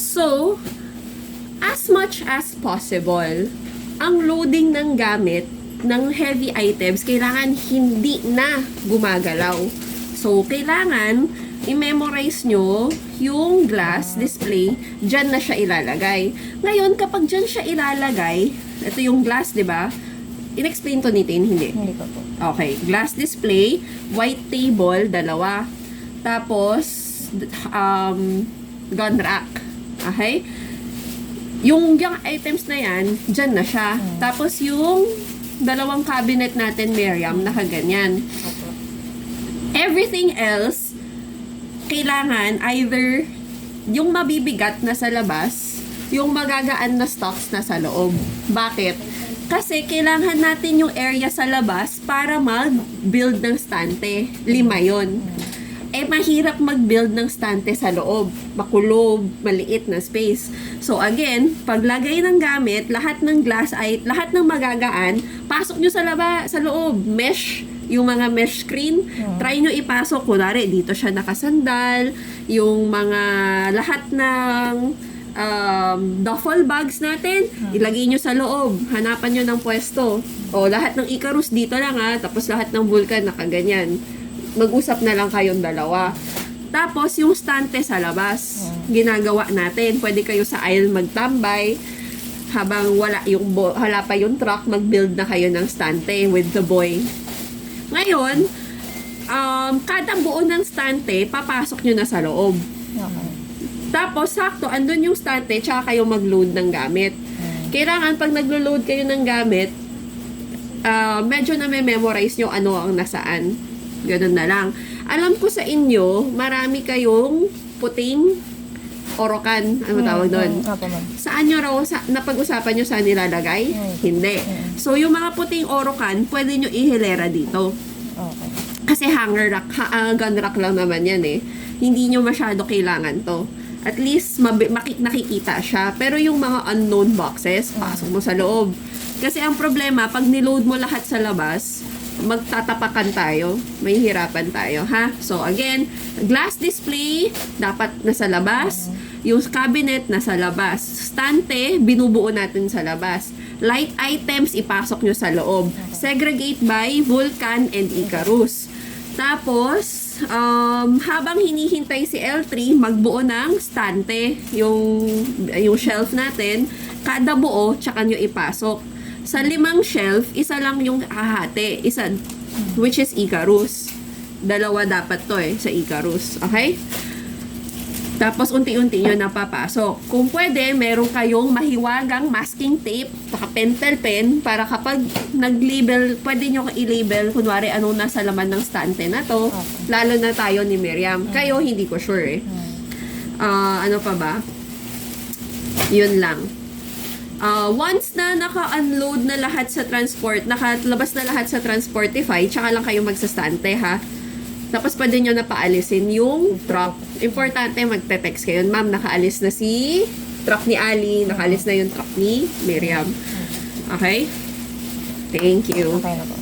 So, as much as possible, ang loading ng gamit ng heavy items, kailangan hindi na gumagalaw. So, kailangan i-memorize nyo yung glass display, dyan na siya ilalagay. Ngayon, kapag dyan siya ilalagay, ito yung glass, di ba? In-explain to ni Tin, hindi? Hindi ko po. Okay, glass display, white table, dalawa. Tapos, gun rack. Okay? Yung items na yan, dyan na siya. Tapos yung dalawang cabinet natin, Miriam, nakaganyan. Everything else, kailangan either yung mabibigat na sa labas, yung magagaan na stocks na sa loob. Bakit? Kasi kailangan natin yung area sa labas para mag-build ng stante. 5 yon. Eh, mahirap mag-build ng stante sa loob. Makulob, maliit na space. So, again, paglagay ng gamit, lahat ng glass ay, lahat ng magagaan, pasok nyo sa loob. Mesh, yung mga mesh screen, try nyo ipasok. Kunwari, dito siya nakasandal. Yung mga, lahat ng duffel bags natin, ilagay nyo sa loob. Hanapan nyo ng pwesto. O, lahat ng Icarus dito lang tapos lahat ng Vulcan nakaganyan. Mag-usap na lang kayong dalawa. Tapos, yung stante sa labas, ginagawa natin. Pwede kayo sa aisle magtambay. Habang wala pa yung truck, mag-build na kayo ng stante with the boy. Ngayon, kada buo ng stante, papasok nyo na sa loob. Okay. Tapos, sakto, andun yung stante, tsaka kayo mag-load ng gamit. Kailangan, pag naglo-load kayo ng gamit, medyo na may memorize nyo ano ang nasaan. Ganun na lang. Alam ko sa inyo, marami kayong puting orokan. Ano tawag doon? Opo, ma'am. Saan nyo raw, napag-usapan nyo saan nilalagay? Hindi. So, yung mga puting orokan, pwede nyo ihilera dito. Okay. Kasi hanger rack, gun rack lang naman yan eh. Hindi nyo masyado kailangan to. At least, nakikita siya. Pero yung mga unknown boxes, pasok mo sa loob. Kasi ang problema, pag niload mo lahat sa labas, magtatapakan tayo, may hirapan tayo, ha? So, again, glass display, dapat nasa labas. Yung cabinet, nasa labas. Stante, binubuo natin sa labas. Light items, ipasok nyo sa loob. Segregate by Vulcan and Icarus. Tapos, habang hinihintay si L3, magbuo ng stante, yung shelf natin, kada buo, tsaka nyo ipasok. Sa 5 shelf, isa lang yung hahati. Isa, which is Icarus. 2 dapat to sa Icarus. Okay? Tapos, unti-unti nyo napapasok. Kung pwede, meron kayong mahiwagang masking tape, saka pentel pen, para kapag nag-label, pwede nyo i-label, kunwari, anong nasa laman ng stante na to. Lalo na tayo ni Miriam. Kayo, hindi ko sure ano pa ba? Yun lang. Once na naka-unload na lahat sa transport, nakalabas na lahat sa Transportify, tsaka lang kayo magsastante, ha? Tapos pwede nyo na paalisin yung truck. Importante, magte-text kayo. Ma'am, nakaalis na si truck ni Ali, nakaalis na yung truck ni Miriam. Okay? Thank you. Okay na po.